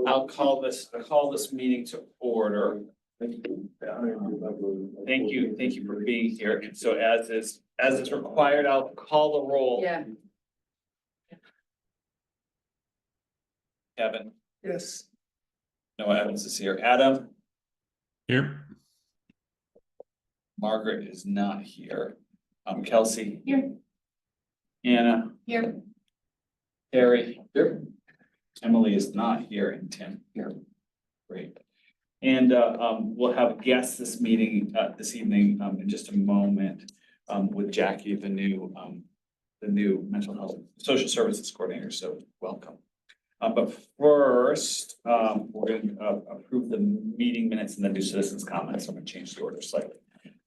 I'll call this meeting to order. Thank you for being here. And so as is required, I'll call the roll. Yeah. Kevin, Yes. Noah Evans is here. Adam, Here. Margaret is not here. Kelsey. Here. Anna. Here. Harry. Here. Emily is not here, and Tim here. Great. And we'll have guests this evening in just a moment with Jackie, the new mental health social services coordinator. So welcome. But first, we're going to approve the meeting minutes and then do citizens' comments. I'm going to change the order slightly.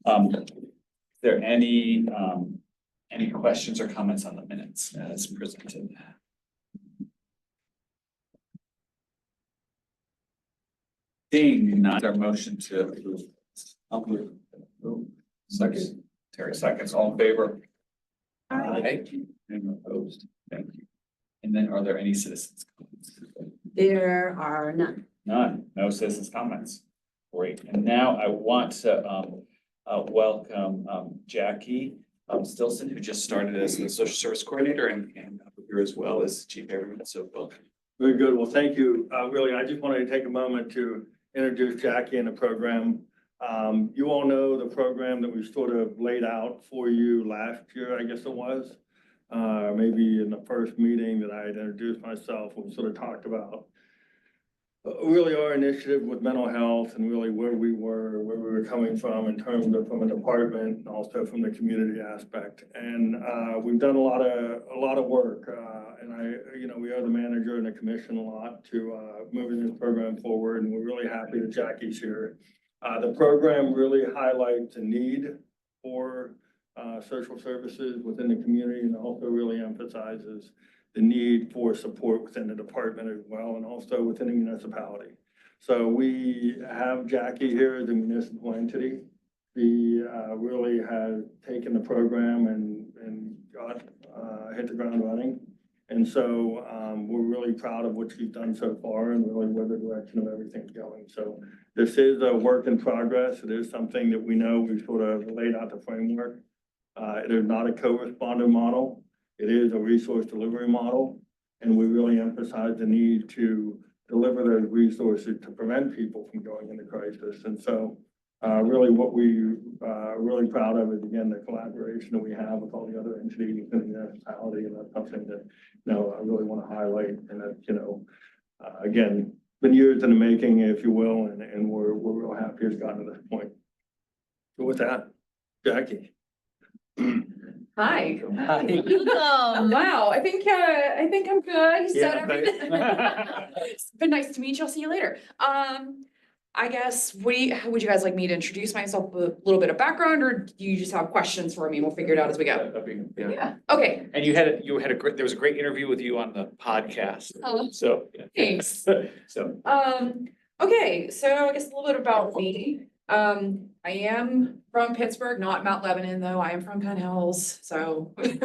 Is there any questions or comments on the minutes as presented? Seeing none, our motion to approve. I'll move. Second. Terry seconds. All in favor? Aye. Anyone opposed? Thank you. And then are there any citizens' comments? There are none. None. No citizens' comments. Great. And now I want to welcome Jackie Stilson, who just started as the social service coordinator and here as well as chief government. So welcome. Very good. Well, thank you. Really, I just wanted to take a moment to introduce Jackie and the program. You all know the program that we sort of laid out for you last year, I guess it was. Maybe in the first meeting that I had introduced myself, we sort of talked about really our initiative with mental health and really where we were coming from in terms of from a department and also from the community aspect. And we've done a lot of work. And we owe the manager and the commission a lot to moving this program forward. And we're really happy that Jackie's here. The program really highlights the need for social services within the community and also really emphasizes the need for support within the department as well and also within the municipality. So we have Jackie here as a municipal entity. She really has taken the program and got hit the ground running. And so we're really proud of what she's done so far and really where the direction of everything's going. So this is a work in progress. It is something that we know we've sort of laid out the framework. It is not a co-respondent model. It is a resource delivery model. And we really emphasize the need to deliver those resources to prevent people from going into crisis. And so really what we are really proud of is, again, the collaboration that we have with all the other entities in the municipality. And that's something that, I really want to highlight. And that, again, been years in the making, if you will, and we're real happy it's gotten to this point. So with that, Jackie. Hi. Welcome. Wow, I think I'm good. You said Yeah, everything. It's been nice to meet you. I'll see you later. I guess would you guys like me to introduce myself, a little bit of background, or do you just have questions for me? We'll figure it out as we go. Yeah. Okay. And you had a great, there was a great interview with you on the podcast. Oh. So. Yeah. Thanks. So. Okay, so I guess a little bit about me. I am from Pittsburgh, not Mount Lebanon, though. I am from Penn Hills, so it's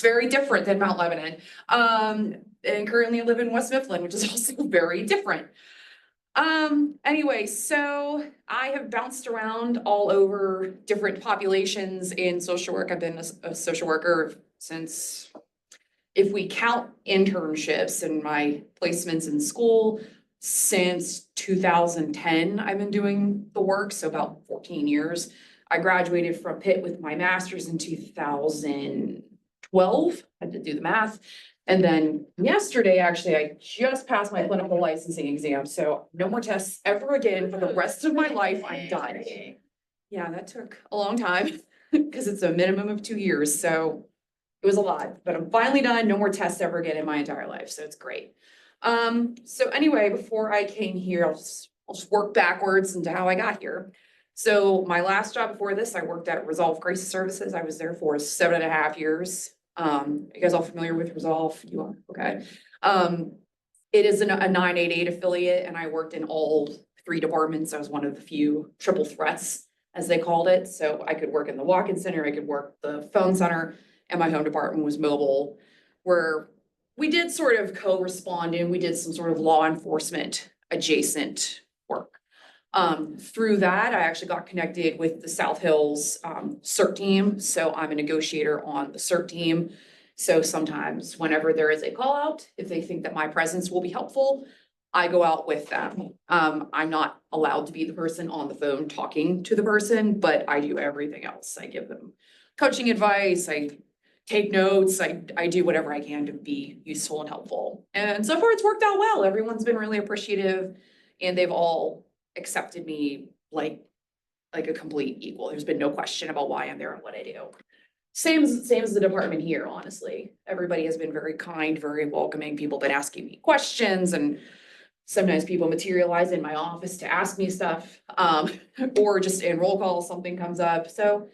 very different than Mount Lebanon. And currently I live in West Mifflin, which is also very different. Anyway, so I have bounced around all over different populations in social work. I've been a social worker since, if we count internships and my placements in school, since 2010, I've been doing the work, so about 14 years. I graduated from Pitt with my master's in 2012. I had to do the math. And then yesterday, actually, I just passed my clinical licensing exam. So no more tests ever again for the rest of my life. I'm done. Yeah, that took a long time because it's a minimum of 2 years. So it was a lot, but I'm finally done. No more tests ever again in my entire life. So it's great. So anyway, before I came here, I'll just work backwards into how I got here. So my last job before this, I worked at Resolve Crisis Services. I was there for 7.5 years. You guys all familiar with Resolve? You are? Okay. It is a 988 affiliate, and I worked in all 3 departments. I was one of the few triple threats, as they called it. So I could work in the walk-in center, I could work the phone center, and my home department was mobile, where we did sort of co-respond and we did some sort of law enforcement adjacent work. Through that, I actually got connected with the South Hills CERT team. So I'm a negotiator on the CERT team. So sometimes whenever there is a call out, if they think that my presence will be helpful, I go out with them. I'm not allowed to be the person on the phone talking to the person, but I do everything else. I give them coaching advice, I take notes, I do whatever I can to be useful and helpful. And so far it's worked out well. Everyone's been really appreciative and they've all accepted me like a complete equal. There's been no question about why I'm there and what I do. Same as the department here, honestly. Everybody has been very kind, very welcoming. People have been asking me questions and sometimes people materialize in my office to ask me stuff, or just in roll call, something comes up. So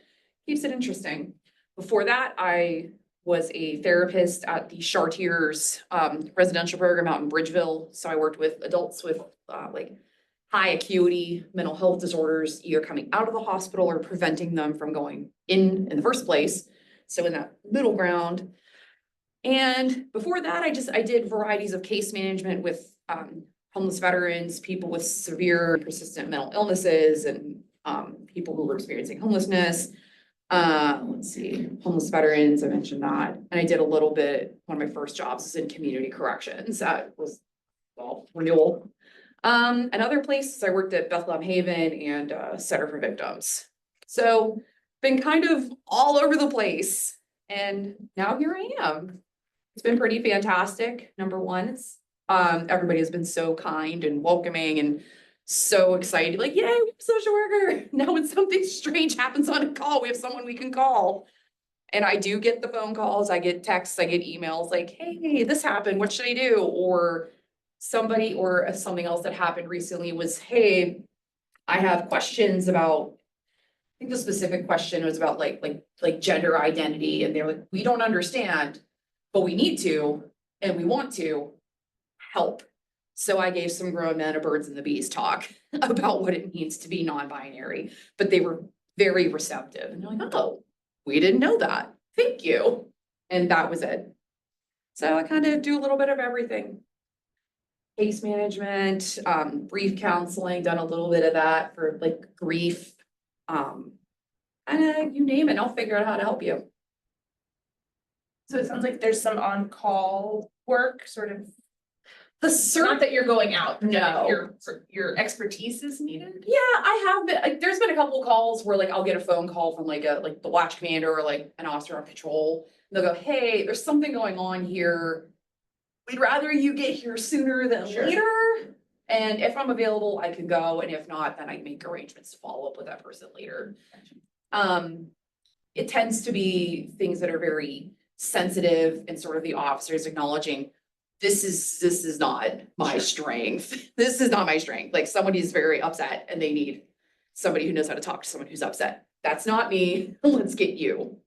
keeps it interesting. Before that, I was a therapist at the Chartiers residential program out in Bridgeville. So I worked with adults with like high acuity mental health disorders, either coming out of the hospital or preventing them from going in the first place. So in that middle ground. And before that, I did varieties of case management with homeless veterans, people with severe persistent mental illnesses, and people who were experiencing homelessness. Let's see, homeless veterans, I mentioned that. And I did a little bit, one of my first jobs was in community corrections. That was, well, renewal. And other places, I worked at Bethlehem Haven and Center for Victims. So been kind of all over the place. And now here I am. It's been pretty fantastic. Number one, it's everybody has been so kind and welcoming and so excited, like, yay, we have a social worker. Now when something strange happens on a call, we have someone we can call. And I do get the phone calls, I get texts, I get emails like, hey, this happened, what should I do? Or somebody, or something else that happened recently was, hey, I have questions about, I think the specific question was about like gender identity. And they're like, we don't understand, but we need to, and we want to help. So I gave some grown men a birds and the bees talk about what it means to be non-binary, but they were very receptive and they're like, oh, we didn't know that. Thank you. And that was it. So I kind of do a little bit of everything. Case management, brief counseling, done a little bit of that for like grief. And you name it, I'll figure out how to help you. So it sounds like there's some on-call work, sort of, The not CERT, that you're going out, but that No. your expertise is needed. yeah, I have been, like, there's been a couple of calls where like I'll get a phone call from like the watch commander or like an officer on patrol. And they'll go, hey, there's something going on here. We'd rather you get here sooner than Sure. later. And if I'm available, I can go. And if not, then I make arrangements to follow up with that person later. It tends to be things that are very sensitive and sort of the officers acknowledging this is not my strength. This is not my strength. Like somebody's very upset and they need somebody who knows how to talk to someone who's upset. That's not me. Let's get you.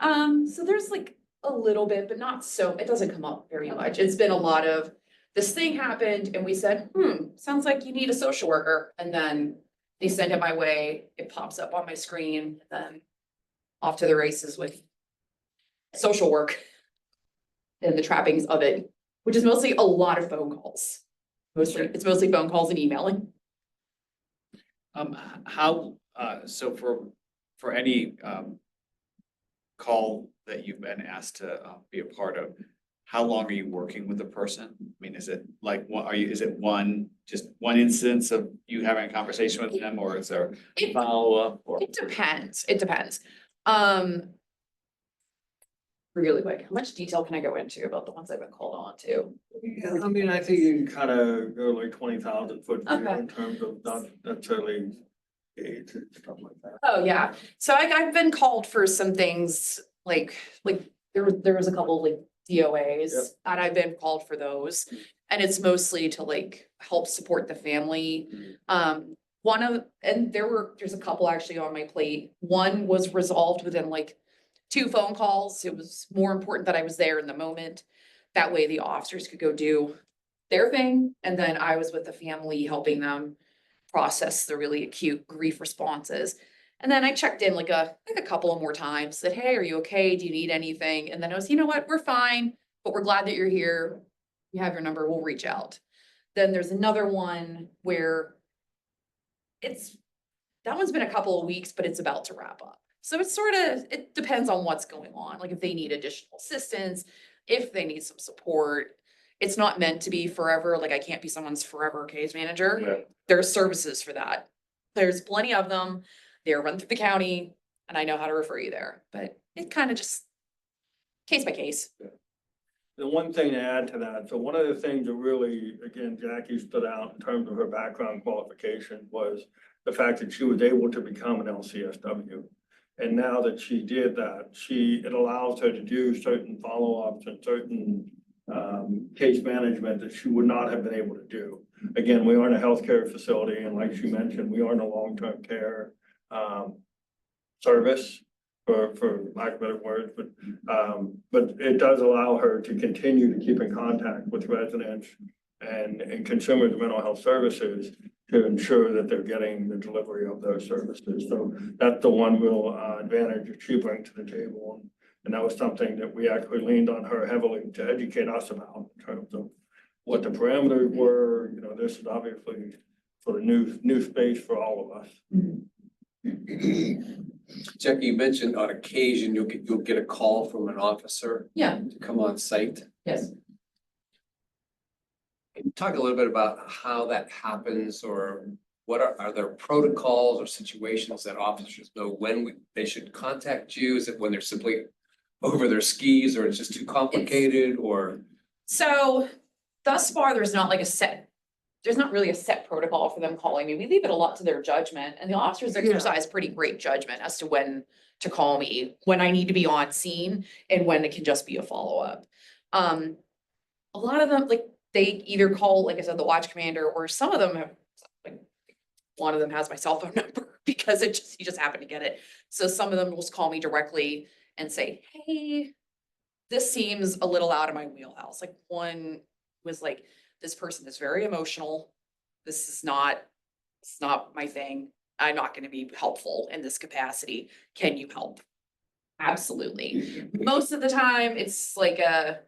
So there's like a little bit, but not so, it doesn't come up very much. It's been a lot of this thing happened and we said, sounds like you need a social worker. And then they send it my way. It pops up on my screen, then off to the races with social work and the trappings of it, which is mostly a lot of phone calls. It's mostly phone calls and emailing. So for any call that you've been asked to be a part of, how long are you working with the person? I mean, is it like, is it just one instance of you having a conversation with them, or is there follow-up? It depends. Really quick, how much detail can I go into about the ones I've been called on to? Yeah, I mean, I think you can kind of go like 20,000 foot view Okay. in terms of not necessarily age and stuff like that. Oh, yeah. So I've been called for some things like there was a couple of like DOAs Yep. and I've been called for those. And it's mostly to like help support the family. There's a couple actually on my plate. One was resolved within like 2 phone calls. It was more important that I was there in the moment. That way the officers could go do their thing. And then I was with the family helping them process the really acute grief responses. And then I checked in like a couple of more times, said, hey, are you okay? Do you need anything? And then I was, you know what, we're fine. but we're glad that you're here. You have your number, we'll reach out. Then there's another one where that one's been a couple of weeks, but it's about to wrap up. So it's it depends on what's going on, like if they need additional assistance, if they need some support. It's not meant to be forever, like I can't be someone's forever case manager. Yeah. There's services for that. There's plenty of them. They're run through the county and I know how to refer you there, but it kind of just case by case. The one thing to add to that, so one of the things that really, again, Jackie stood out in terms of her background qualification was the fact that she was able to become an LCSW. And now that she did that, it allows her to do certain follow-ups and certain case management that she would not have been able to do. Again, we aren't a healthcare facility, and like she mentioned, we aren't a long-term care service, for lack of better words, but it does allow her to continue to keep in contact with residents and consumers of mental health services to ensure that they're getting the delivery of those services. So that's the one real advantage that she brings to the table. And that was something that we actually leaned on her heavily to educate us about in terms of what the parameters were. You know, this is obviously sort of new space for all of us. Jackie, you mentioned on occasion you'll get a call from an officer Yeah, to come on site. yes. Can you talk a little bit about how that happens, or what are there protocols or situations that officers know when they should contact you? Is it when they're simply over their skis, or it's just too complicated, or? So thus far, there's not really a set protocol for them calling me. We leave it a lot to their judgment, and the officers exercise pretty great judgment as to when to call me, when I need to be on scene and when it can just be a follow-up. A lot of them, like, they either call, like I said, the watch commander, or some of them have, like, one of them has my cell phone number because he just happened to get it. So some of them will just call me directly and say, hey, this seems a little out of my wheelhouse. Like, one was like, this person is very emotional. It's not my thing. I'm not going to be helpful in this capacity. Can you help? Absolutely. Most of the time, it's like I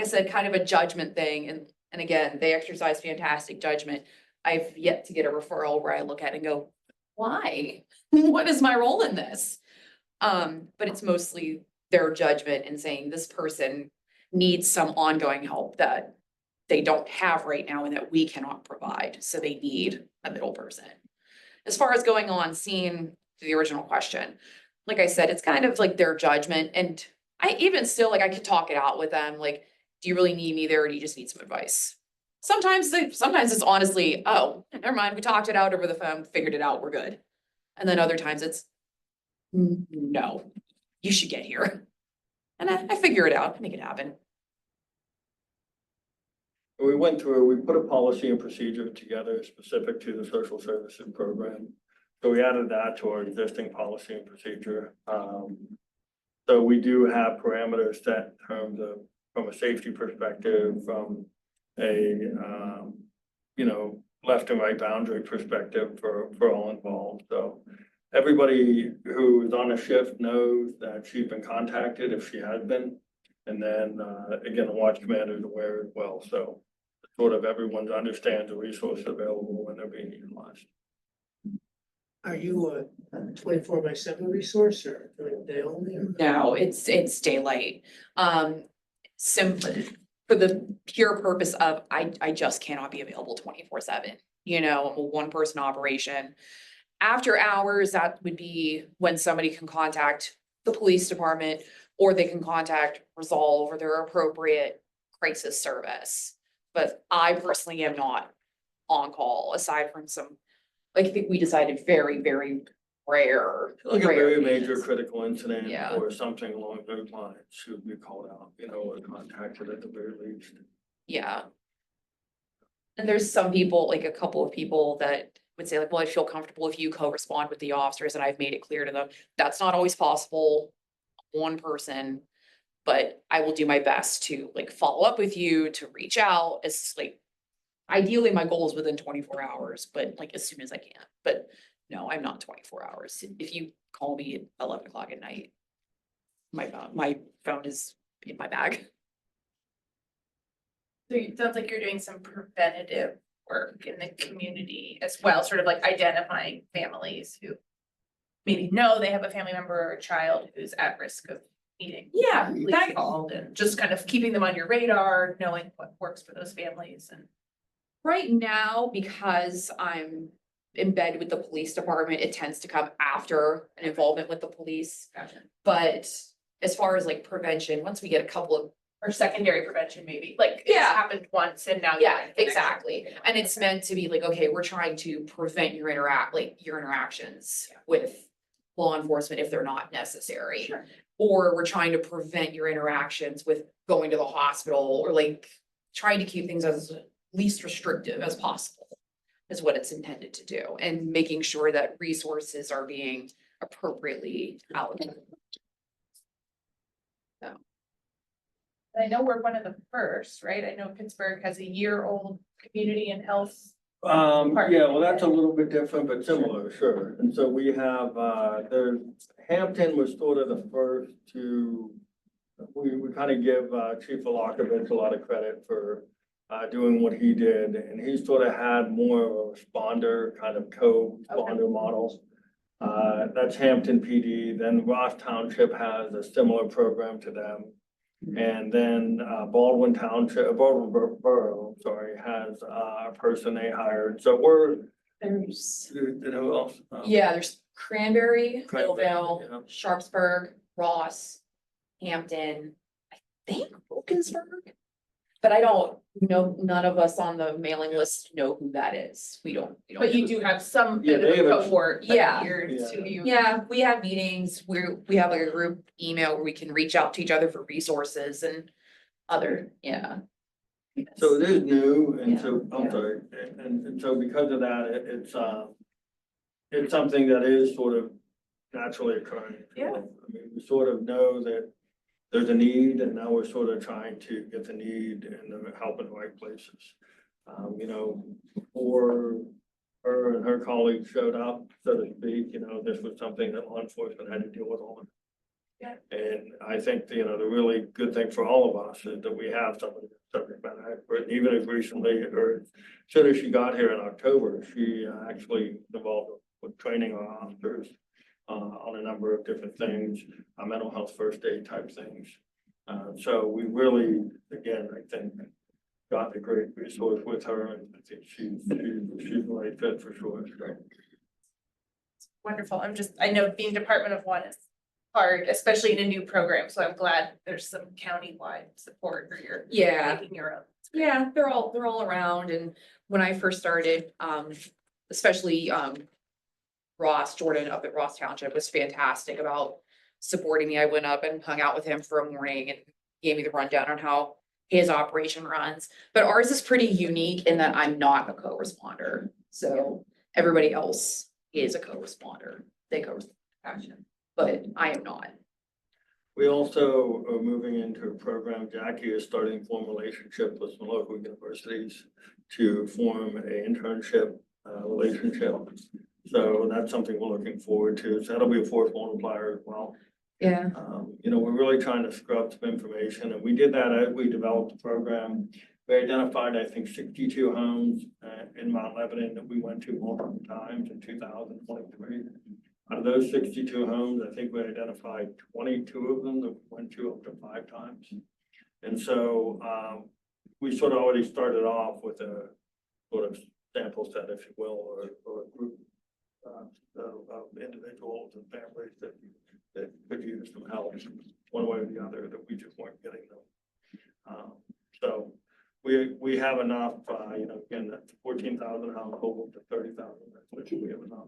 said, kind of a judgment thing. And again, they exercise fantastic judgment. I've yet to get a referral where I look at it and go, why? What is my role in this? But it's mostly their judgment and saying this person needs some ongoing help that they don't have right now and that we cannot provide. So they need a middle person. As far as going on scene, to the original question, like I said, it's kind of like their judgment. And I even still, like, I could talk it out with them. Like, do you really need me there, or do you just need some advice? Sometimes it's honestly, oh, never mind. We talked it out over the phone, figured it out. We're good. And then other times it's, no, you should get here. And I figure it out, make it happen. We put a policy and procedure together specific to the social services program. So we added that to our existing policy and procedure. So we do have parameters set in terms of, from a safety perspective, from a, left and right boundary perspective for all involved. So everybody who is on a shift knows that she's been contacted if she has been. And then, again, the watch commander is aware as well. So sort of everyone understands the resources available when they're being utilized. Are you a 24/7 resource or during the day only? No, it's daylight. Simply for the pure purpose of, I just cannot be available 24/7. I'm a one-person operation. After hours, that would be when somebody can contact the police department, or they can contact Resolve or their appropriate crisis service. But I personally am not on call, aside from some, like, I think we decided very, very rare. Like a rare very major cases. critical incident Yeah. or something along those lines should be called out, or contacted at the very least. Yeah. And there's some people, like a couple of people that would say, like, well, I feel comfortable if you co-respond with the officers, and I've made it clear to them, that's not always possible. One person, but I will do my best to, like, follow up with you, to reach out. It's like, ideally my goal is within 24 hours, but like as soon as I can. But no, I'm not 24 hours. If you call me at 11 o'clock at night, my phone is in my bag. So it sounds like you're doing some preventative work in the community as well, sort of like identifying families who maybe know they have a family member or a child who's at risk of needing. Yeah, police that, called and just kind of keeping them on your radar, knowing what works for those families and. right now, because I'm in bed with the police department, it tends to come after an involvement with the police. Gotcha. But as far as like prevention, once we get a couple of, Or secondary prevention maybe, like it's Yeah. happened once and now. you're yeah, in connection. exactly. And it's meant to be like, okay, we're trying to prevent your your interactions Yeah. with law enforcement if they're not necessary. Sure. Or we're trying to prevent your interactions with going to the hospital or like trying to keep things as least restrictive as possible is what it's intended to do, and making sure that resources are being appropriately allocated. I know we're one of the first, right? I know Pittsburgh has a year-old community and health. Yeah, well, that's a little bit different, but similar, sure. And so we have, Hampton was sort of the first to, we kind of give, Chief Alakovich a lot of credit for, doing what he did. And he sort of had more of a responder, kind of co-responder model. That's Hampton PD. Then Ross Township has a similar program to them. And then Baldwin Township, Baldwin Borough, sorry, has a person they hired. So we're, There's, who else? yeah, there's Cranberry, Cranberry, Millville, yeah. Sharpsburg, Ross, Hampton, I think Wilkinsburg. But I don't know, none of us on the mailing list know who that is. We don't. But you do have some Yeah, bit they of a have a- cohort Yeah. adhered Yeah. to you. Yeah, we have meetings, we have like a group email where we can reach out to each other for resources and other, yeah. So it is new, and so, Yeah, I'm yeah. sorry, and so because of that, it's something that is sort of naturally occurring. Yeah. I mean, we sort of know that there's a need, and now we're sort of trying to get the need and the help in the right places. You know, before her and her colleagues showed up, so to speak, you know, this was something that law enforcement had to deal with all the time. Yeah. And I think, you know, the really good thing for all of us is that we have somebody that's subject matter expert, and even as recently, or as soon as she got here in October, she actually involved with training our officers on a number of different things, mental health first aid type things. So we really, again, I think, got a great resource with her, and I think she's the right fit for sure. So. Wonderful. I know being Department of One is hard, especially in a new program, so I'm glad there's some county-wide support or you're Yeah, making your own. yeah, they're all around, and when I first started, especially, Ross Jordan up at Ross Township was fantastic about supporting me. I went up and hung out with him for a morning and gave me the rundown on how his operation runs. But ours is pretty unique in that I'm not a co-responder. So everybody else is a co-responder. They co-respond, but I am not. We also are moving into a program. Jackie is starting to form relationship with some local universities to form an internship relationship. So that's something we're looking forward to. So that'll be a force multiplier as well. Yeah. You know, we're really trying to scrub some information, and we did that as we developed the program. We identified, I think, 62 homes in Mount Lebanon that we went to multiple times in 2023. Out of those 62 homes, I think we identified 22 of them that we went to up to 5 times. And so we sort of already started off with a sort of sample set, if you will, or a group of individuals and families that could use some help one way or the other, that we just weren't getting them. So we have enough, you know, again, that's 14,000 households to 30,000, which we have enough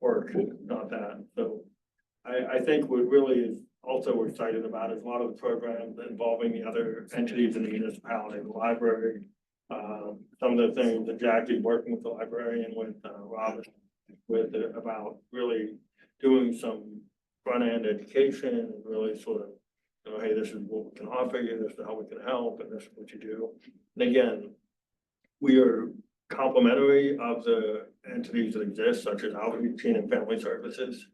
work, not that. So I think what really is also we're excited about is a lot of the programs involving the other entities in the municipality, the library, some of the things that Jackie's working with the librarian with Robin with about really doing some front end education and really sort of, you know, hey, this is what we can offer you, this is how we can help, and this is what you do. And again, we are complementary of the entities that exist, such as Outreach and Family Services.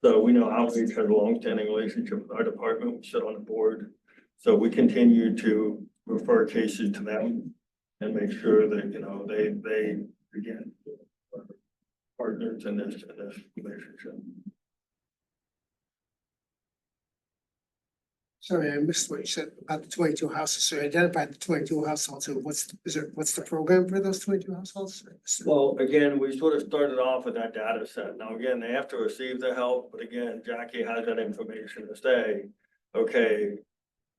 So we know Outreach has a longstanding relationship with our department. We sit on the board. So we continue to refer cases to them and make sure that, you know, they, again, are partners in this relationship. Sorry, I missed what you said about the 22 houses. So you identified the 22 households. And what's the program for those 22 households? Well, again, we sort of started off with that data set. Now, again, they have to receive the help, but again, Jackie has that information to say, okay,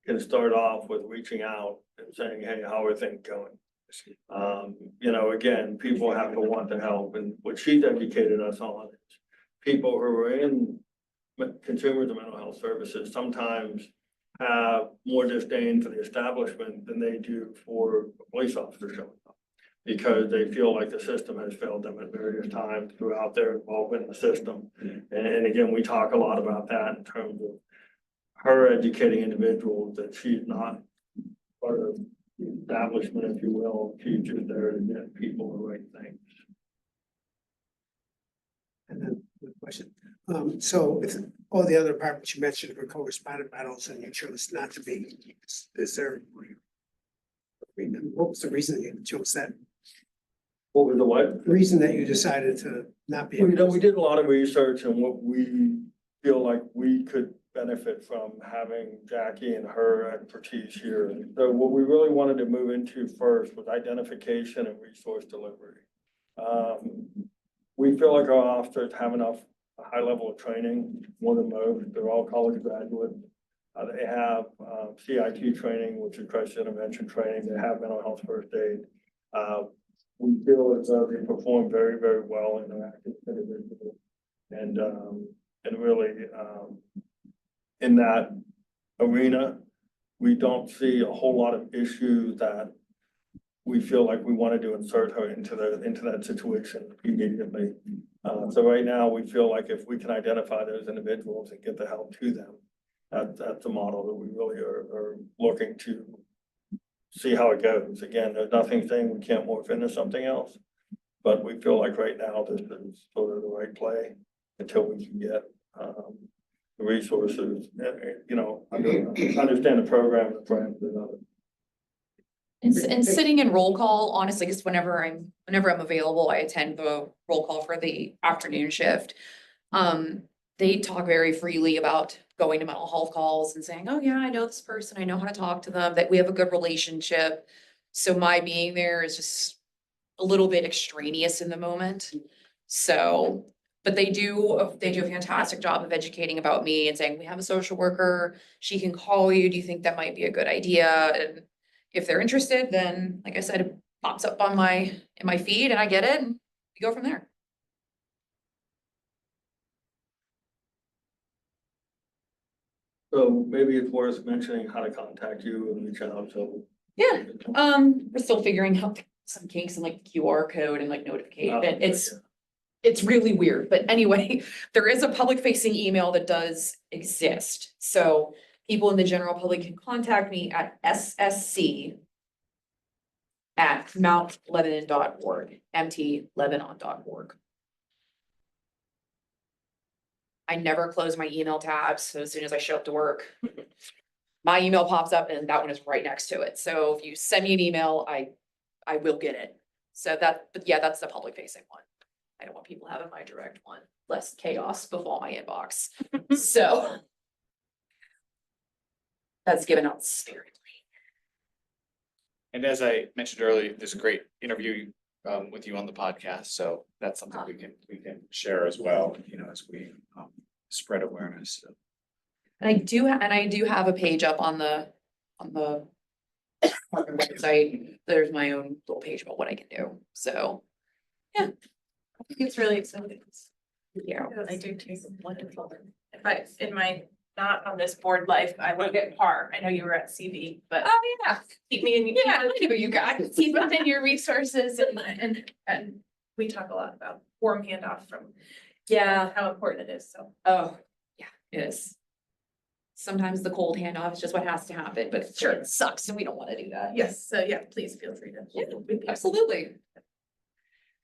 can start off with reaching out and saying, hey, how are things going? You know, again, people have to want the help, and what she's educated us on is people who are in consumers of mental health services sometimes have more disdain for the establishment than they do for a police officer showing up, because they feel like the system has failed them at various times throughout their involvement in the system. And again, we talk a lot about that in terms of her educating individuals that she's not part of the establishment, if you will. She's just there to get people the right things. And then the question, so if all the other departments you mentioned were co-respondent battles and you chose not to be, is there? What was the reason you chose that? What was the what? Reason that you decided to not be? Well, you know, we did a lot of research and what we feel like we could benefit from having Jackie and her expertise here. So what we really wanted to move into first was identification and resource delivery. We feel like our officers have enough a high level of training, more than most. They're all college graduates. They have CIT training, which is crisis intervention training. They have mental health first aid. We feel as though they perform very, very well in their active individuals. And really, in that arena, we don't see a whole lot of issues that we feel like we wanted to insert her into that situation immediately. So right now, we feel like if we can identify those individuals and get the help to them, that's the model that we really are looking to see how it goes. Again, there's nothing saying we can't morph into something else, but we feel like right now this is sort of the right play until we can get the resources, you know, understand the program, the parameters of it. And sitting in roll call, honestly, because whenever I'm available, I attend the roll call for the afternoon shift. They talk very freely about going to mental health calls and saying, oh yeah, I know this person, I know how to talk to them, that we have a good relationship. So my being there is just a little bit extraneous in the moment. So, but they do a fantastic job of educating about me and saying, we have a social worker, she can call you, do you think that might be a good idea? And if they're interested, then like I said, it pops up on in my feed and I get it and we go from there. So maybe it's worth mentioning how to contact you and reach out, so. Yeah, we're still figuring out some kinks and like QR code and like notification. It's really weird, but anyway, there is a public facing email that does exist. So people in the general public can contact me at ssc@mountlebanon.org, mtlebanon.org. I never close my email tabs, so as soon as I show up to work, my email pops up and that one is right next to it. So if you send me an email, I will get it. So but yeah, that's the public facing one. I don't want people having my direct one, less chaos befall my inbox. So that's given out sparingly. And as I mentioned earlier, there's a great interview with you on the podcast, so that's something we can share as well, you know, as we spread awareness. So. And I do have a page up on the website. There's my own little page about what I can do. So yeah, I think it's really exciting. yeah. I do too. Wonderful. But in my not on this board life, I work at PAR. I know you were at CV, but Oh yeah, keep me in. yeah. I know you guys. Keep within your resources and we talk a lot about warm handoff from how important it is. So Oh yeah, it is. Sometimes the cold handoff is just what has to happen, but sure, it sucks and we don't want to do that. yes, so yeah, please feel free to. Yeah, absolutely.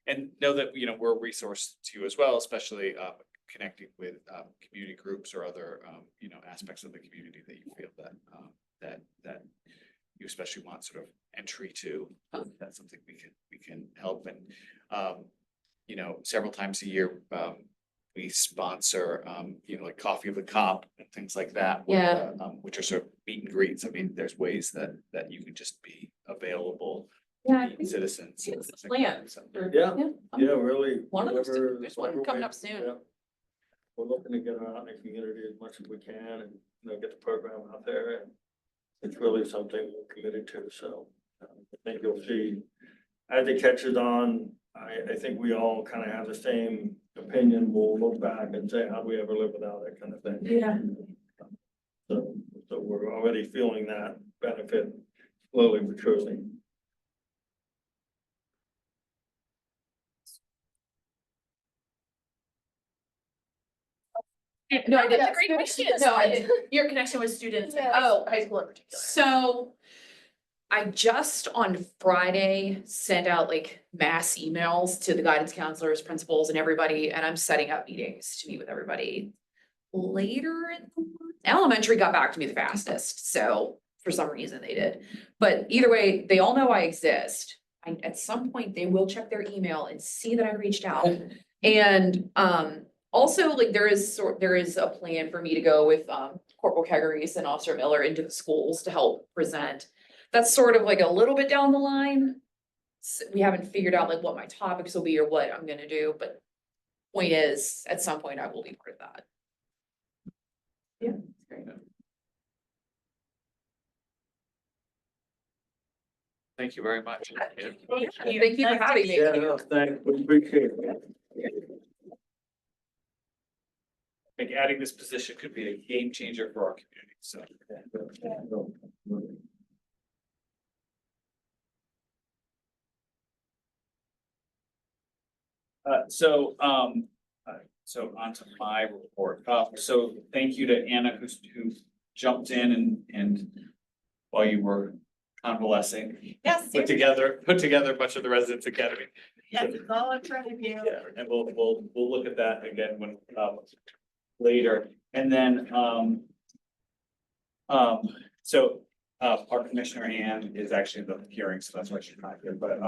And know that, you know, we're a resource to you as well, especially connecting with community groups or other, you know, aspects of the community that you feel that you especially want sort of entry to, that's something we can help. And, you know, several times a year, we sponsor, you know, like Coffee of the Cop and things like that. Yeah. Which are sort of meet and greets. I mean, there's ways that you can just be available, Yeah, I meet think citizens. it's and a things like plan. that, so. Yeah, Yeah. yeah, really. One of those, whatever- there's one whatever coming way, up soon. yeah. We're looking to get it out in the community as much as we can and, you know, get the program out there, and it's really something we're committed to, so. I think you'll see, as it catches on, I think we all kind of have the same opinion. We'll look back and say, how do we ever live without it, kind of thing. Yeah. So we're already feeling that benefit slowly but surely. No, I didn't. That's a great question. No, I didn't. Your connection with students, in Oh. high school in particular. So I just on Friday sent out like mass emails to the guidance counselors, principals and everybody, and I'm setting up meetings to meet with everybody later in the month. Elementary got back to me the fastest, so for some reason they did. But either way, they all know I exist. At some point, they will check their email and see that I reached out. And also like there is a plan for me to go with Corporal Kegaris and Officer Miller into the schools to help present. That's sort of like a little bit down the line. We haven't figured out like what my topics will be or what I'm gonna do, but point is, at some point I will be part of that. Yeah, it's great. Thank you very much. Thank you for having me. Yeah, no, thanks, we appreciate it. I think adding this position could be a game changer for our community, so. So onto my report. So thank you to Anna who jumped in and while you were convalescing, Yes, put together a bunch of the residents academy. yes, it's all in front of you. Yeah, and we'll look at that again when, later. And then, our Commissioner Ann is actually in the hearing, so that's why she's not here, but,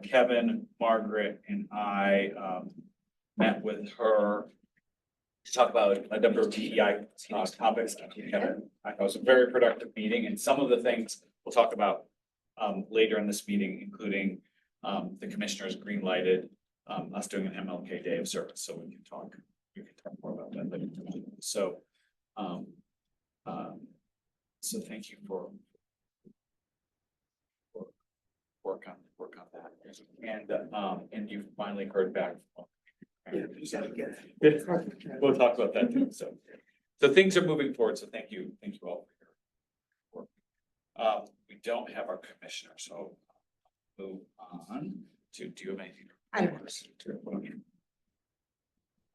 Kevin, Margaret, and I, met with her to talk about a number of DEI topics. Kevin, I thought it was a very productive meeting, and some of the things we'll talk about, later in this meeting, including, the commissioners green lighted, us doing an MLK Day of Service, so we can talk more about that later. So, so thank you for work on that. And you finally heard back. Yeah, you gotta get it. We'll talk about that too, so things are moving forward, so thank you all for your work. We don't have our commissioner, so move on to, do you have anything? I don't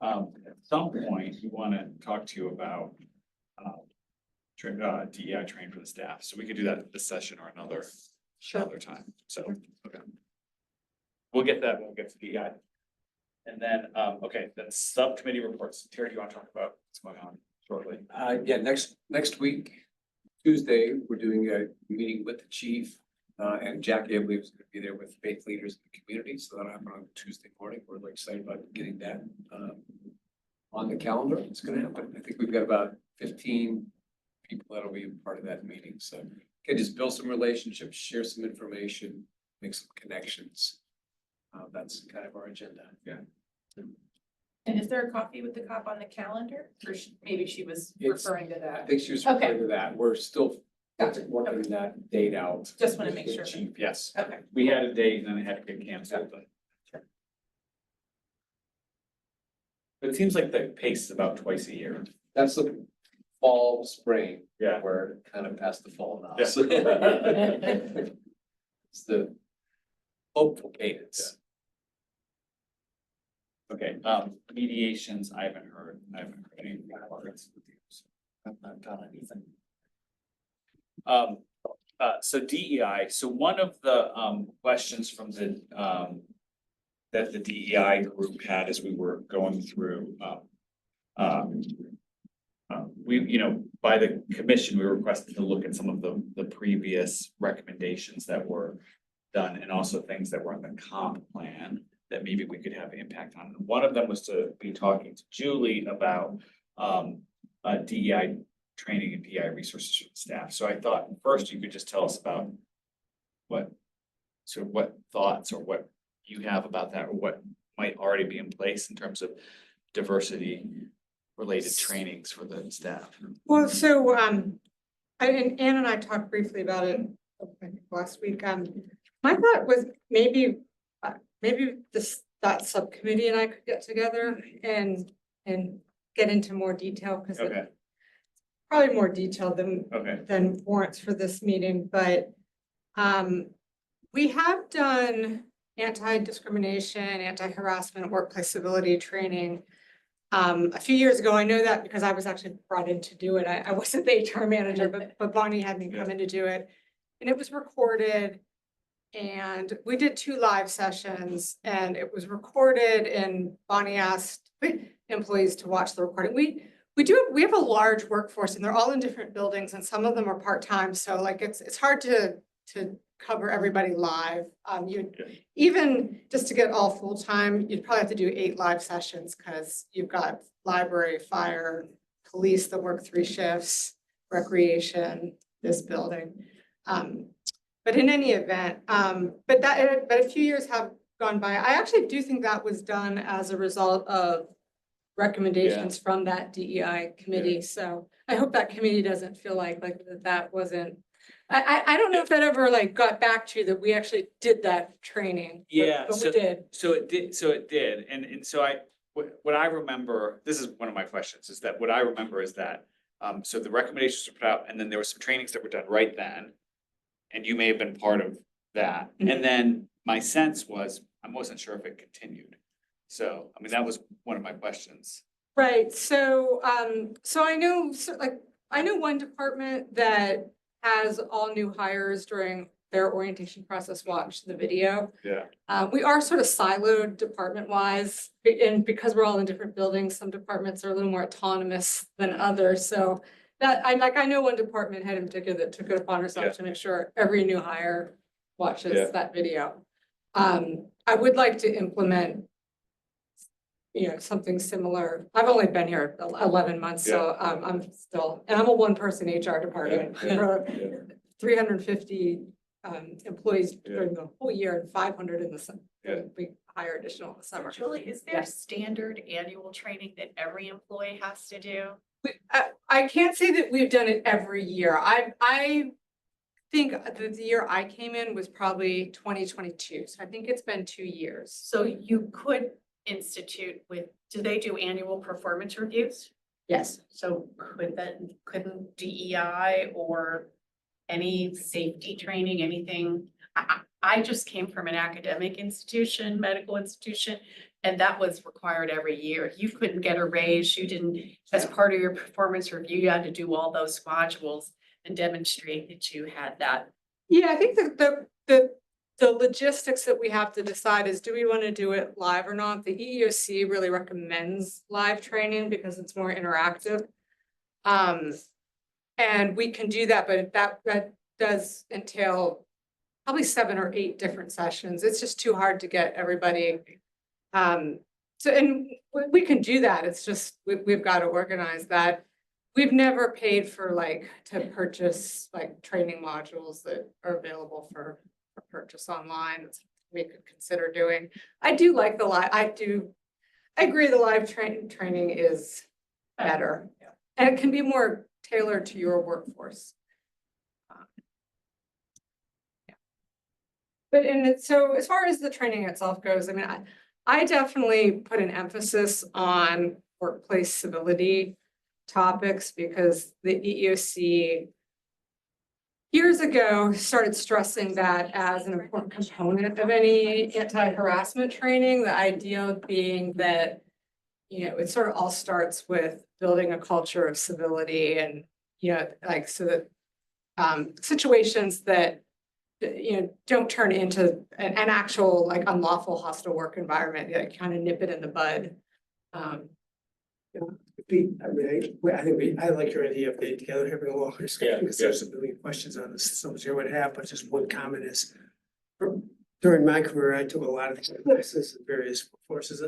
At some point, we want to talk to you about DEI training for the staff, so we could do that this session or another time, so, okay. We'll get that, when we get to DEI. And then, okay, then subcommittee reports. Terry, do you want to talk about what's going on shortly? Yeah, next week, Tuesday, we're doing a meeting with the chief. And Jackie, I believe, is gonna be there with faith leaders in the community, so that'll happen on Tuesday morning. We're really excited about getting that on the calendar. It's gonna happen. I think we've got about 15 people that'll be part of that meeting, so can just build some relationships, share some information, make some connections. That's kind of our agenda. Yeah. And is there a coffee with the cop on the calendar? Or maybe she was It's- referring to I that. think she was Okay. referring to that. We're still Gotcha. working that date out. Just want to make sure. Chief, yes. Okay. We had a date and then it had to get canceled, but. But it seems like the pace is about twice a year. That's the fall, spring. Yeah. We're kind of past the fall now. Yeah. so. It's the hopeful cadence. Okay, mediations, I haven't heard any progress with you. So I've not done anything. So DEI, so one of the questions from the that the DEI group had as we were going through we, by the commission, we requested to look at some of the previous recommendations that were done and also things that were on the comp plan that maybe we could have impact on. One of them was to be talking to Julie about DEI training and DEI resources for the staff. So I thought first you could just tell us about what thoughts or what you have about that, or what might already be in place in terms of diversity related trainings for the staff. Well, so, Ann and I talked briefly about it, I think last week. My thought was maybe that subcommittee and I could get together and get into more detail, because Okay, probably more detailed okay, than warrants for this meeting, but we have done anti-discrimination, anti-harassment, workplace civility training a few years ago. I know that because I was actually brought in to do it. I wasn't the HR manager, but Bonnie had me come in to do it. And it was recorded, and we did 2 live sessions, and it was recorded, and Bonnie asked employees to watch the recording. We have a large workforce, and they're all in different buildings, and some of them are part-time, so like it's hard to cover everybody live. Even just to get all full-time, you'd probably have to do 8 live sessions, because you've got library, fire, police that work 3 shifts, recreation, this building. But in any event, but a few years have gone by. I actually do think that was done as a result of recommendations from that DEI committee. So I hope that committee doesn't feel like that wasn't. I don't know if that ever got back to you that we actually did that training. But we did. so it did, and so what I remember, this is one of my questions, is that what I remember is that, so the recommendations were put out, and then there were some trainings that were done right then. And you may have been part of that, and then my sense was, I wasn't sure if it continued. So, I mean, that was one of my questions. Right, so, I know one department that has all new hires during their orientation process watch the video. Yeah. We are sort of siloed department-wise, and because we're all in different buildings, some departments are a little more autonomous than others, so that, I know one department head in particular that took it upon herself to make sure every new hire watches that video. I would like to implement something similar. I've only been here 11 months, so I'm still, and I'm a 1-person HR department. For 350 employees during the whole year, and 500 in the summer. We hire additional in the summer. Julie, is there standard annual training that every employee has to do? I can't say that we've done it every year. I think the year I came in was probably 2022, so I think it's been 2 years. So you could institute do they do annual performance reviews? Yes. So couldn't DEI or any safety training, anything? I just came from an academic institution, medical institution, and that was required every year. You couldn't get a raise, you didn't, as part of your performance review, you had to do all those modules and demonstrate that you had that. Yeah, I think the logistics that we have to decide is, do we want to do it live or not? The EEOC really recommends live training because it's more interactive. And we can do that, but that does entail probably 7 or 8 different sessions. It's just too hard to get everybody. So, and we can do that. It's just, we've got to organize that. We've never paid for to purchase training modules that are available for purchase online. We could consider doing. I do like the live. I agree the live training is better. And it can be more tailored to your workforce. But so as far as the training itself goes, I mean, I definitely put an emphasis on workplace civility topics because the EEOC years ago started stressing that as an important component of any anti-harassment training, the idea being that, it sort of all starts with building a culture of civility and, so that situations that don't turn into an actual unlawful hostile work environment, kind of nip it in the bud. I like your idea of getting together, having a longer discussion, because there's a million questions on this, so you would have, but just one comment is. During my career, I took a lot of classes in various courses,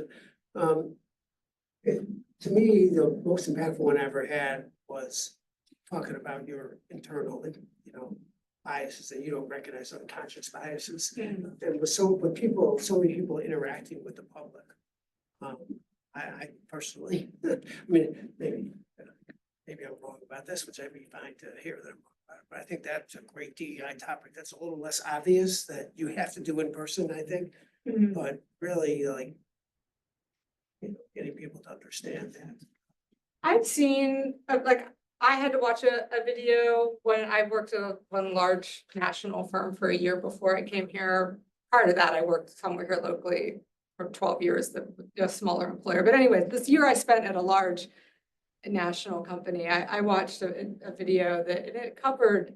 to me, the most impactful one I ever had was talking about your internal, biases that you don't recognize, unconscious biases. And with so many people interacting with the public. I personally, I mean, maybe I'm wrong about this, which I'd be fine to hear them. But I think that's a great DEI topic. That's a little less obvious that you have to do in person, I think, but really like. Getting people to understand that. I've seen, I had to watch a video when I worked at one large national firm for a year before I came here. Prior to that, I worked somewhere here locally for 12 years, a smaller employer. But anyway, this year I spent at a large national company. I watched a video that it covered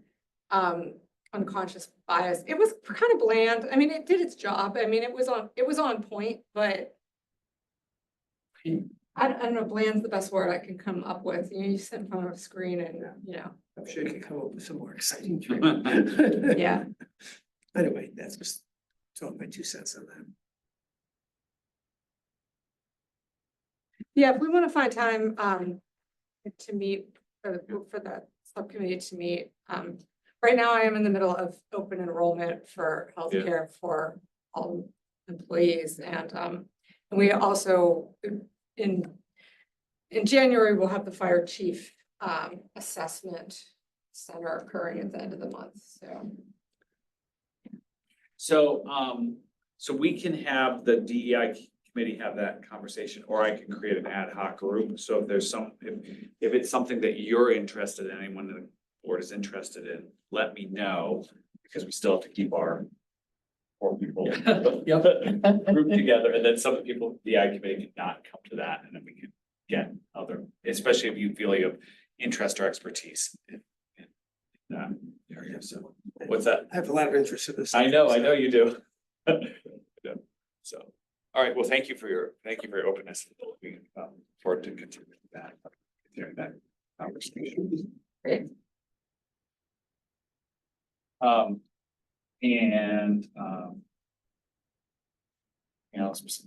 unconscious bias. It was kind of bland. I mean, it did its job. I mean, it was on point, but I don't know, bland's the best word I can come up with. You sit in front of a screen and, I'm sure you can come up with some more exciting. Yeah. Anyway, that's just my 2 cents on that. Yeah, if we want to find time to meet for that subcommittee to meet. Right now I am in the middle of open enrollment for healthcare for all employees, and we also in January we'll have the fire chief assessment center occurring at the end of the month. So we can have the DEI committee have that conversation, or I can create an ad hoc group. So if there's if it's something that you're interested in, anyone in the board is interested in, let me know, because we still have to keep our 4 people group together, and then some people, the DEI committee cannot come to that, and then we can get other, especially if you feel you have interest or expertise in that area. So what's that? I have a lot of interest in this. I know you do. So, all right, well, thank you for your openness. We forward to continuing that conversation. Great.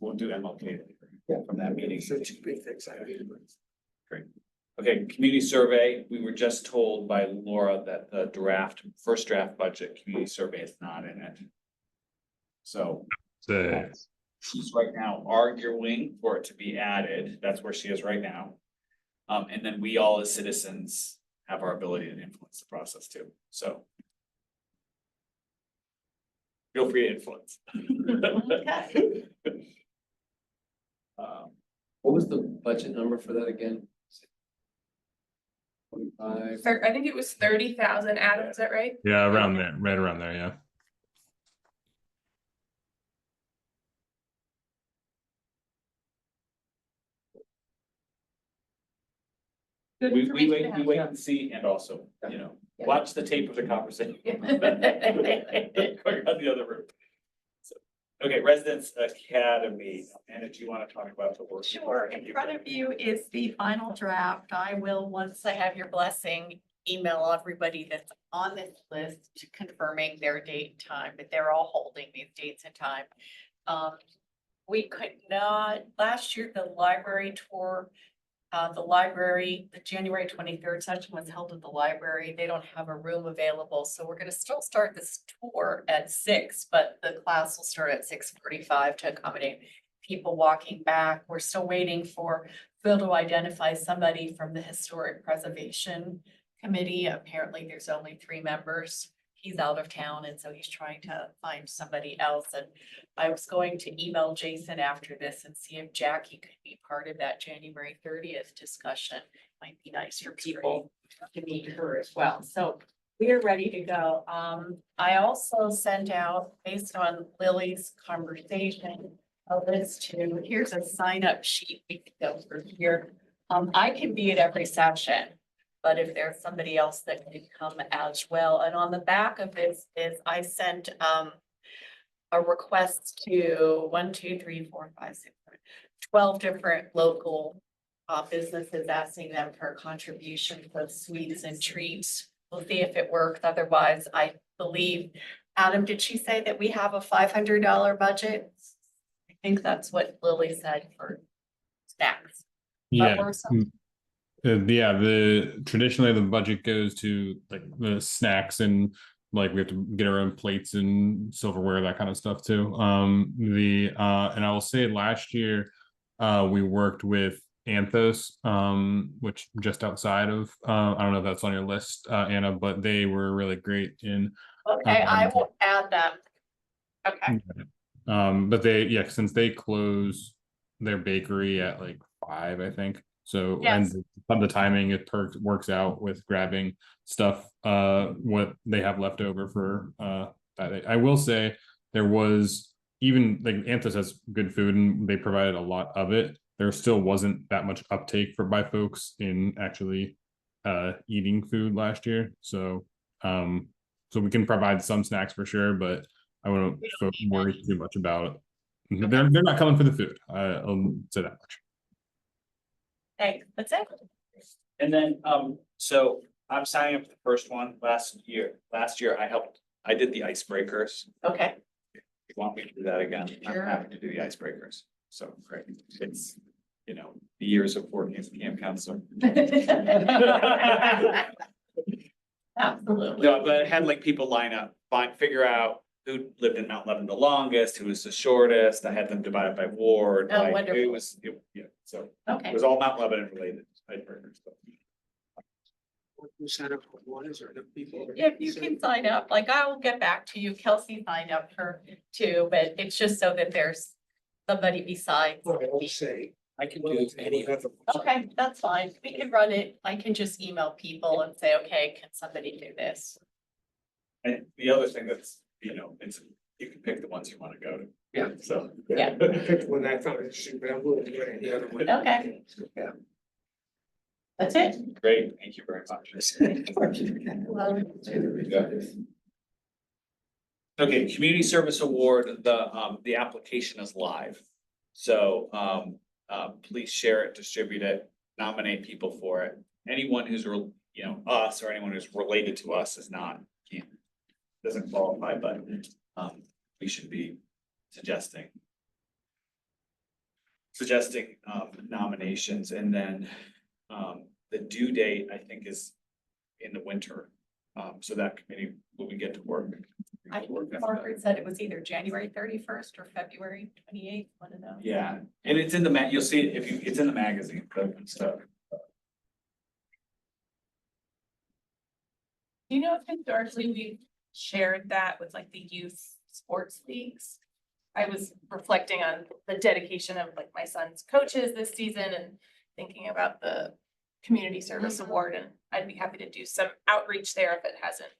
We'll do MLK from that meeting. So 2 big things. Great. Okay, community survey. We were just told by Laura that the first draft budget community survey is not in it. So she's right now arguing for it to be added. That's where she is right now. And then we all as citizens have our ability to influence the process too. So feel free to influence. Okay. What was the budget number for that again? 25. I think it was 30,000, Adam, is that right? Yeah, around there, right around there, yeah. Good We information wait, to we have. wait and see, and also, watch the tape of the conversation. Going on the other room. So, okay, Residents Academy, Anna, do you want to talk about the work? Sure, in front of you is the final draft. I will, once I have your blessing, email everybody that's on this list confirming their date and time, but they're all holding these dates and time. We could not, last year, the library tour, the January 23rd session was held at the library. They don't have a room available, so we're gonna still start this tour at 6, but the class will start at 6:45 to accommodate people walking back. We're still waiting for Phil to identify somebody from the Historic Preservation Committee. Apparently, there's only 3 members. He's out of town, and so he's trying to find somebody else. And I was going to email Jason after this and see if Jackie could be part of that January 30th discussion. Might be nice for people to meet her as well. So we are ready to go. I also sent out, based on Lily's conversation, a list to, here's a sign up sheet we can go through here. I can be at every session, but if there's somebody else that can come as well. And on the back of this is I sent a request to 12 different local businesses asking them for contributions of sweets and treats. We'll see if it works. Otherwise, I believe, Adam, did she say that we have a $500 budget? I think that's what Lily said for snacks. Yeah. we're some- Yeah, the traditionally the budget goes to like the snacks and like we have to get our own plates and silverware, that kind of stuff too. And I will say last year, we worked with Anthos, which just outside of, I don't know if that's on your list, Anna, but they were really great in. Okay, I will add them. Okay, But yeah, since they close their bakery at like 5, I think. So, Yes. and the timing, it works out with grabbing stuff, what they have left over for, that day. I will say there was, even like Anthos has good food and they provided a lot of it. There still wasn't that much uptake by folks in actually, eating food last year. So, so we can provide some snacks for sure, but I wouldn't worry too much about it. They're not coming for the food. I'll say that much. Thanks, that's it. And then, so I'm signing up for the first one last year I did the icebreakers. okay. If you want me to do that again, I'm Sure. happy to do the icebreakers. So, great. It's, the years of working as a PM counselor. Absolutely. No, but it had like people line up, figure out who lived in Mount Lebanon the longest, who was the shortest. I had them divided by ward. Oh, like, wonderful. Yeah, so Okay. it was all Mount Lebanon related. Icebreakers. Who signed up for one, is there enough people? If you can sign up, like I will get back to you. Kelsey signed up for two, but it's just so that there's somebody besides. Well, I will say. I can do any of them. Okay, that's fine. We can run it. I can just email people and say, okay, can somebody do this? And the other thing that's, it's, you can pick the ones you want to go to. Yeah. So. Yeah. I picked one I found interesting, but I'm willing to go to any other one. Okay. Yeah. That's it. Great, thank you very much. Okay, Community Service Award, the application is live. So, please share it, distribute it, nominate people for it. Anyone who's, us or anyone who's related to us is not, doesn't qualify, but, we should be suggesting nominations, and then, the due date, I think, is in the winter. So that committee will be get to work. I think Margaret said it was either January 31st or February 28th, one of those. Yeah, and it's in the you'll see it it's in the magazine, and stuff. Do you know if historically we've shared that with like the youth sports leagues? I was reflecting on the dedication of like my son's coaches this season and thinking about the community service award, and I'd be happy to do some outreach there if it hasn't.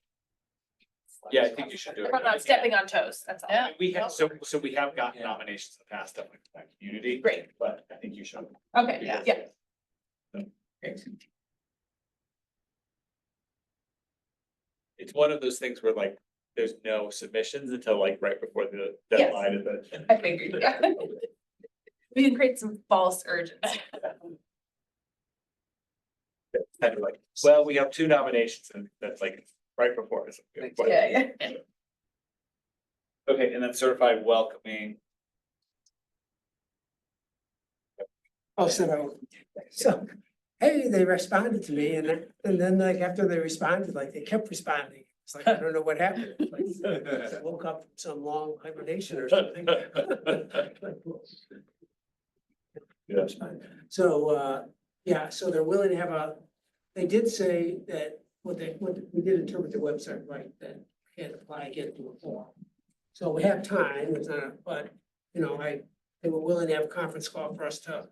Yeah, I think you should do it. If I'm not stepping on toes, that's all. Yeah. We have, so we have gotten nominations in the past, definitely for that community. Great. But I think you should. Okay, Yeah. yeah. It's one of those things where like, there's no submissions until like right before the Yes. deadline of the. I figured, yeah. We can create some false urgency. Kind of like, well, we have 2 nominations and that's like right before us. Yeah, yeah. Okay, and then certified welcoming. Oh, so, hey, they responded to me and then like after they responded, like they kept responding. It's like, I don't know what happened. Like, I woke up from some long hibernation or something. Yeah. So, yeah, so they're willing to have they did say that we did interpret the website right, that we had to apply again to a form. So we have time, it's not, but, they were willing to have a conference call for us to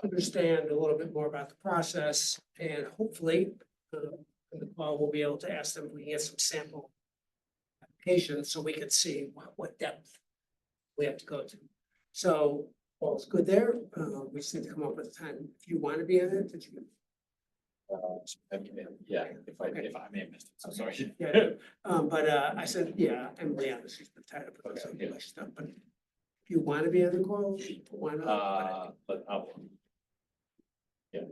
understand a little bit more about the process, and hopefully, in the call, we'll be able to ask them if we can get some sample applications, so we can see what depth we have to go to. So, all's good there, we just need to come up with a time. If you want to be on it, did you? Yeah, if I may have missed it, so sorry. Yeah. But I said, yeah, Emily, honestly, she's been tired of putting some of my stuff, but if you want to be on the call, why not? But Yeah,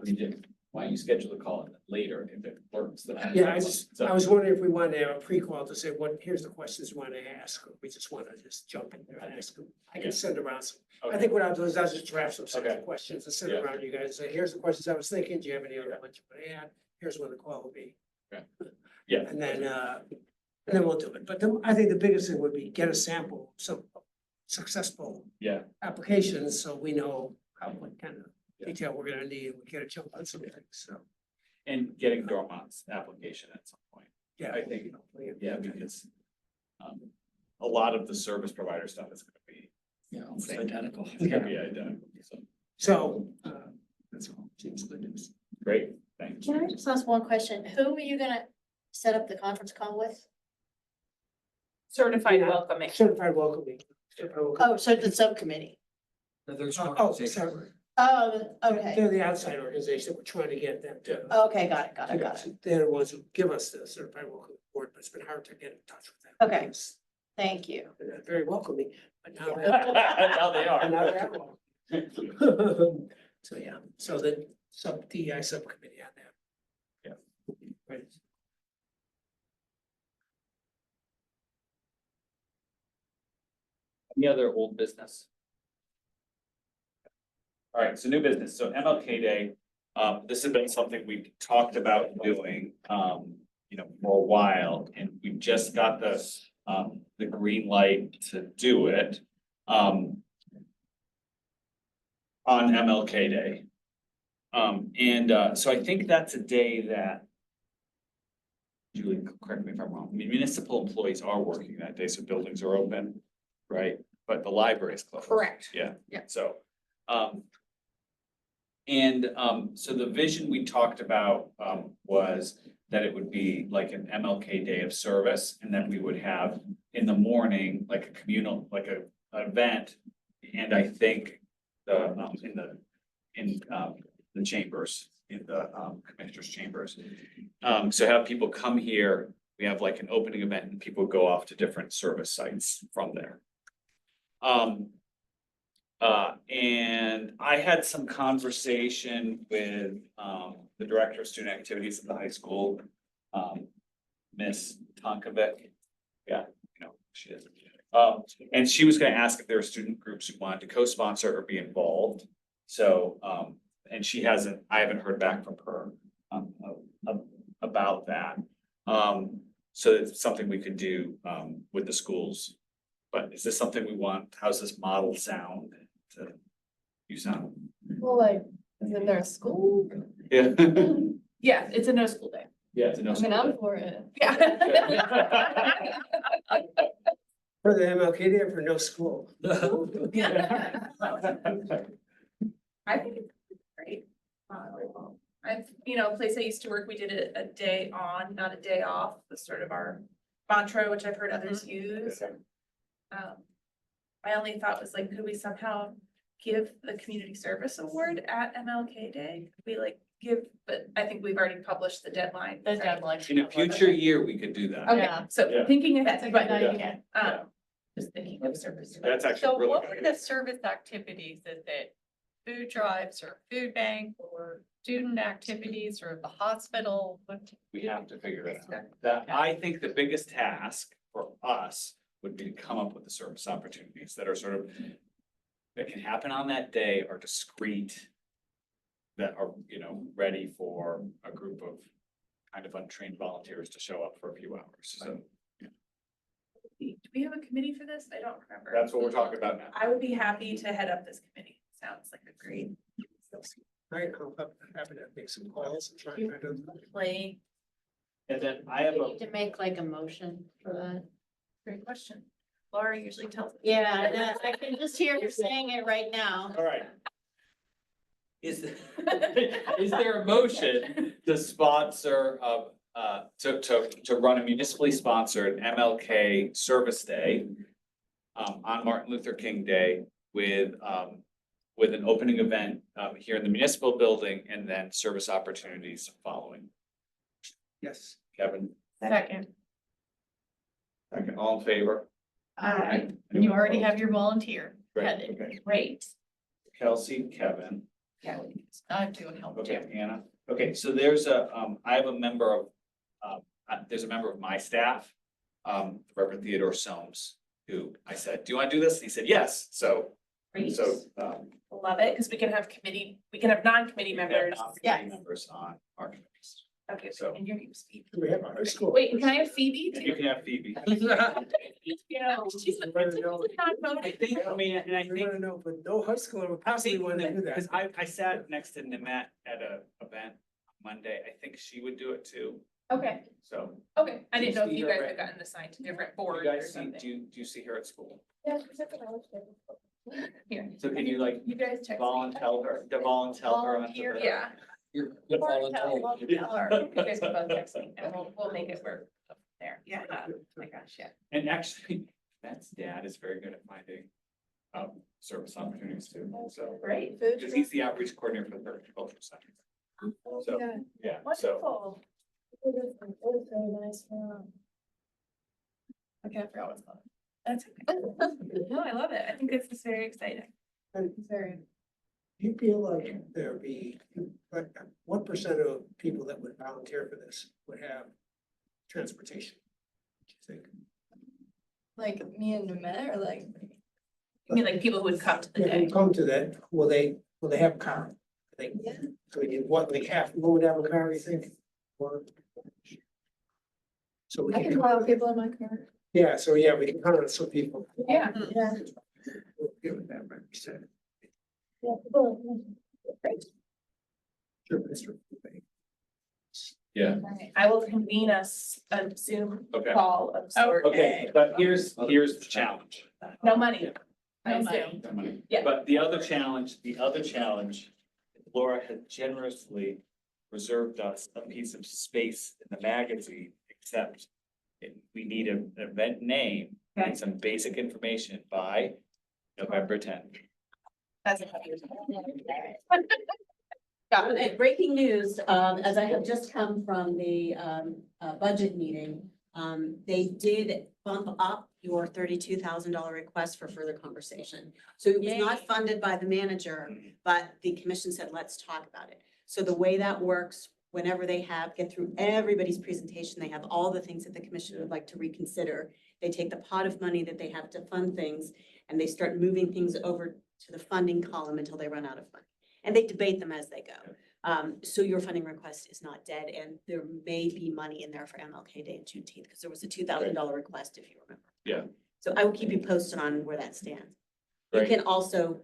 we did. Why don't you schedule a call later if it works? Then Yeah, I was wondering if we wanted to have a pre-call to say, here's the questions we want to ask, or we just want to just jump in there and ask them. I can send around some, I think what I'll do is I'll just draft some sample Okay. questions and send Yeah. around you guys, and say, here's the questions I was thinking, do you have any other ones you want to add? Here's when the call will be. Yeah. And then we'll do it, but I think the biggest thing would be get a sample, some successful Yeah, applications, so we know what kind of detail we're gonna need, and we get a jump on some things, so, and getting Dormont's application at some point. yeah. I think, yeah, because a lot of the service provider stuff is gonna be, it's identical. It's gonna be identical, so, So, that's all, seems good news. great, thank Can I you. just ask one question? Who are you gonna set up the conference call with? Certified Yeah. welcoming. Certified welcoming. Certified welcoming. Oh, so the subcommittee. Oh, sorry. Oh, okay. They're the outside organization, we're trying to get them to. Okay, got it. They're the ones who give us the certified welcoming board, but it's been hard to get in touch with them. Okay. because Thank you. They're not very welcoming, but now Now they and now are. they're welcome. So, yeah, so the DEI subcommittee on that. Yeah. Right. Any other old business? All right, so new business, so MLK Day, this has been something we've talked about doing, for a while, and we've just got the green light to do it, on MLK Day. So I think that's a day that, Julie, correct me if I'm wrong, I mean, municipal employees are working that day, so buildings are open, right? But the library is closed. Correct. Yeah. Yeah. So, so the vision we talked about, was that it would be like an MLK Day of service, and that we would have in the morning, like a communal, like an event. And I think in the chambers, in the commissioners' chambers. So have people come here, we have like an opening event, and people go off to different service sites from there. And I had some conversation with, the director of student activities at the high school, Miss Tonkovic. Yeah, she is. And she was gonna ask if there were student groups who wanted to co-sponsor or be involved. So, and I haven't heard back from her, about that. So it's something we could do, with the schools. But is this something we want? How's this model sound? You sound? Well, like, isn't there a school? Yeah. Yeah, it's a no school day. Yeah, it's a no. I'm for it. Yeah. For the MLK Day or for no school? I think it's great. A place I used to work, we did a day on, not a day off, was sort of our mantra, which I've heard others use. And my only thought was like, could we somehow give the community service award at MLK Day? Could we but I think we've already published the deadline. The right? deadline. In a future year, we could do that. Okay, Yeah. so Yeah. thinking ahead, That's a but, good idea. just thinking of service. That's So actually really what were good. the service activities? Is it food drives or food bank or student activities or the hospital? We have to figure it out. I think the biggest task for us would be to come up with the service opportunities that are that can happen on that day, are discrete. That are, ready for a group of kind of untrained volunteers to show up for a few hours, so Do we have a committee for this? I don't remember. that's what we're talking about now. I would be happy to head up this committee. Sounds like a great. Right, I'm happy to make some calls and try to. Play. And then I have We a, need to make like a motion for that. Great question. Laura usually tells. us. Yeah, I can just hear her saying it right now. all right. Is there a motion to sponsor, to run a municipally sponsored MLK Service Day on Martin Luther King Day with an opening event here in the municipal building, and then service opportunities following? Yes. Kevin, Second. second, all in favor? You already have your volunteer. Great, headed. okay. Great. Kelsey, Kevin, Yeah, it's not doing help Okay, too. Anna. Okay, so there's I have a member of, there's a member of my staff, Reverend Theodore Soames, who I said, do you want to do this? And he said, yes. So, Great. Love it, because we can have non-committee we have members. non-committee members on our committees. Okay, So- and your name's Phoebe. We have a high school. Wait, can I have Phoebe And you too? can have Phoebe. Yeah, she's not I voting. think, I mean, and I We think. wanna know, but no high schooler would I'm possibly thinking want to that, do that. because I sat next to Nemette at a event Monday, I think she would do it too, Okay, so. okay, I didn't know if See you her guys at- had gotten assigned to different Do boards you or guys see, something. do you see her at school? Yeah, here, So can you like you guys text me. volunteer her onto Here, the- yeah. You're Or tell her, you guys can both text me and we'll make it work there. Yeah, oh my gosh, yeah. And actually, Matt's dad is very good at finding service opportunities too, so. Great. Because he's the outreach coordinator for the Cultural Center. So, yeah, so. Wonderful. Okay, I forgot what's called. That's okay. No, I love it. I think this is very exciting. And Very. do you feel like there'd be, like, what percent of people that would volunteer for this would have transportation? Do you think? Like me and Nemette, or like? You mean like people who would come to the If we day? come to that, will they have a car? They, Yeah. so we what, like half, who would have a car, you think? Or? So we I can can, call people in my car. yeah, so yeah, we can count on some people. Yeah. Yeah. We'll give it that, right, we said. Yeah, people. Sure, Mr. Yeah, I will convene a Zoom okay, call of sort. okay, but here's the challenge. No money. I No money. assume. No money. Yeah. But the other challenge, Laura had generously reserved us a piece of space in the magazine, except we need an event name Okay. and some basic information by November 10th. That's Got it. Breaking news, as I have just come from the budget meeting, they did bump up your $32,000 request for further conversation. So it was not Yay. funded by the manager, but the commission said, let's talk about it. So the way that works, whenever they get through everybody's presentation, they have all the things that the commission would like to reconsider. They take the pot of money that they have to fund things and they start moving things over to the funding column until they run out of money. And they debate them as they go. So your funding request is not dead, and there may be money in there for MLK Day and Juneteenth, because there was a $2,000 request, if you remember. Yeah. So I will keep you posted on where that stands. You Great. can also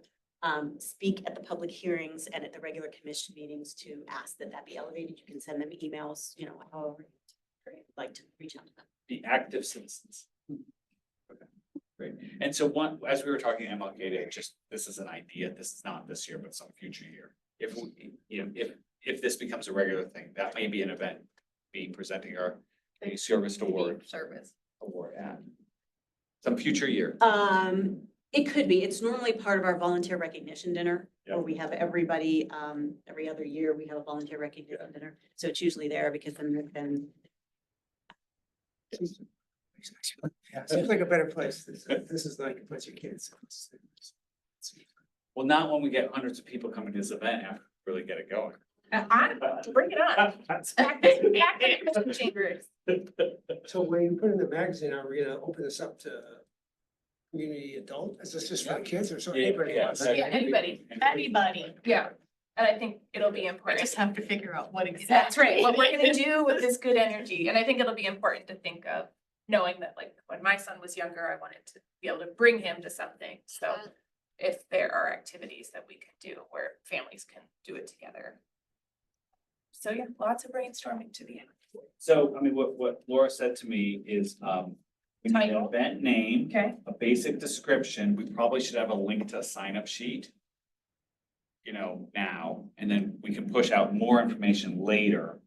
speak at the public hearings and at the regular commission meetings to ask that be elevated. You can send them emails, however you'd like to reach out to them. Be active citizens. Okay, great. And so as we were talking MLK Day, this is an idea, this is not this year, but some future year. If this becomes a regular thing, that may be an event, presenting our service award at some future year. It could be. It's normally part of our volunteer recognition dinner, Yeah. where we have everybody, every other year, we have a volunteer recognition dinner. So it's usually there because then Yeah, seems like a better place. This is like a bunch of kids. Well, not when we get hundreds of people coming to this event after we really get it going. Bring it on. Back to the commission chambers. So when you put in the magazine, are we gonna open this up to community adult? Is this just for the kids or so Yeah, anybody? yeah, else? exactly. Yeah, anybody. Anybody. Yeah, and I think it'll be We important. just have to figure out what exactly. That's right, what we're gonna do with this good energy, and I think it'll be important to think of, knowing that like when my son was younger, I wanted to be able to bring him to something, so. If there are activities that we can do where families can do it together. So yeah, lots of brainstorming to the end. So, I mean, what Laura said to me is, we need an Title. event name, Okay. a basic description. We probably should have a link to a sign up sheet. Now, and then we can push out more information later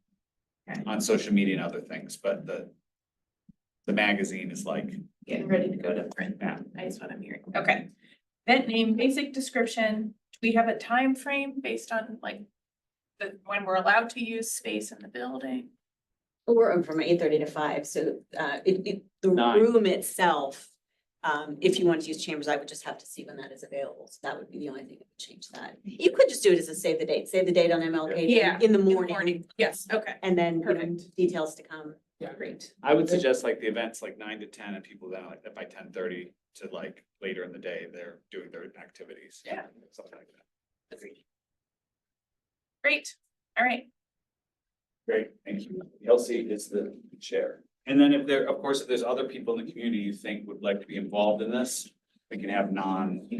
Okay. on social media and other things, but the magazine is like, Getting ready to go to print. yeah. That's what I'm hearing. Okay. Event name, basic description. Do we have a time frame based on like when we're allowed to use space in the building? we're open from 8:30 to 5, so the 9. room itself If you want to use chambers, I would just have to see when that is available. So that would be the only thing that would change that. You could just do it as a save the date on MLK Day Yeah. in the morning. Yes, okay. And then, you know, Perfect. details to come. Yeah, great. I would suggest like the events like 9 to 10 and people then like that by 10:30 to like later in the day, they're doing their activities. Yeah. Something like that. Great, all right. Great, thank you. Elsie is the chair. And then if there, of course, if there's other people in the community you think would like to be involved in this, we can have we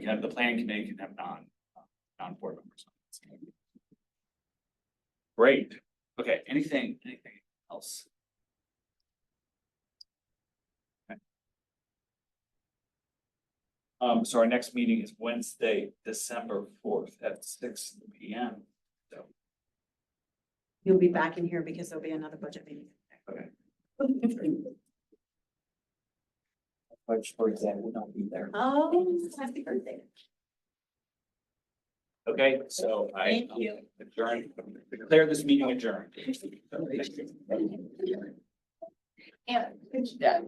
can have the planning committee can have non-board members. Great. Okay, anything else? Okay. So our next meeting is Wednesday, December 4th at 6 p.m. So, You'll be back in here because there'll be another budget meeting. okay. For example, will not be there. Oh, happy birthday. Okay, so I Thank you. adjourn, declare this meeting adjourned. Yeah, good job.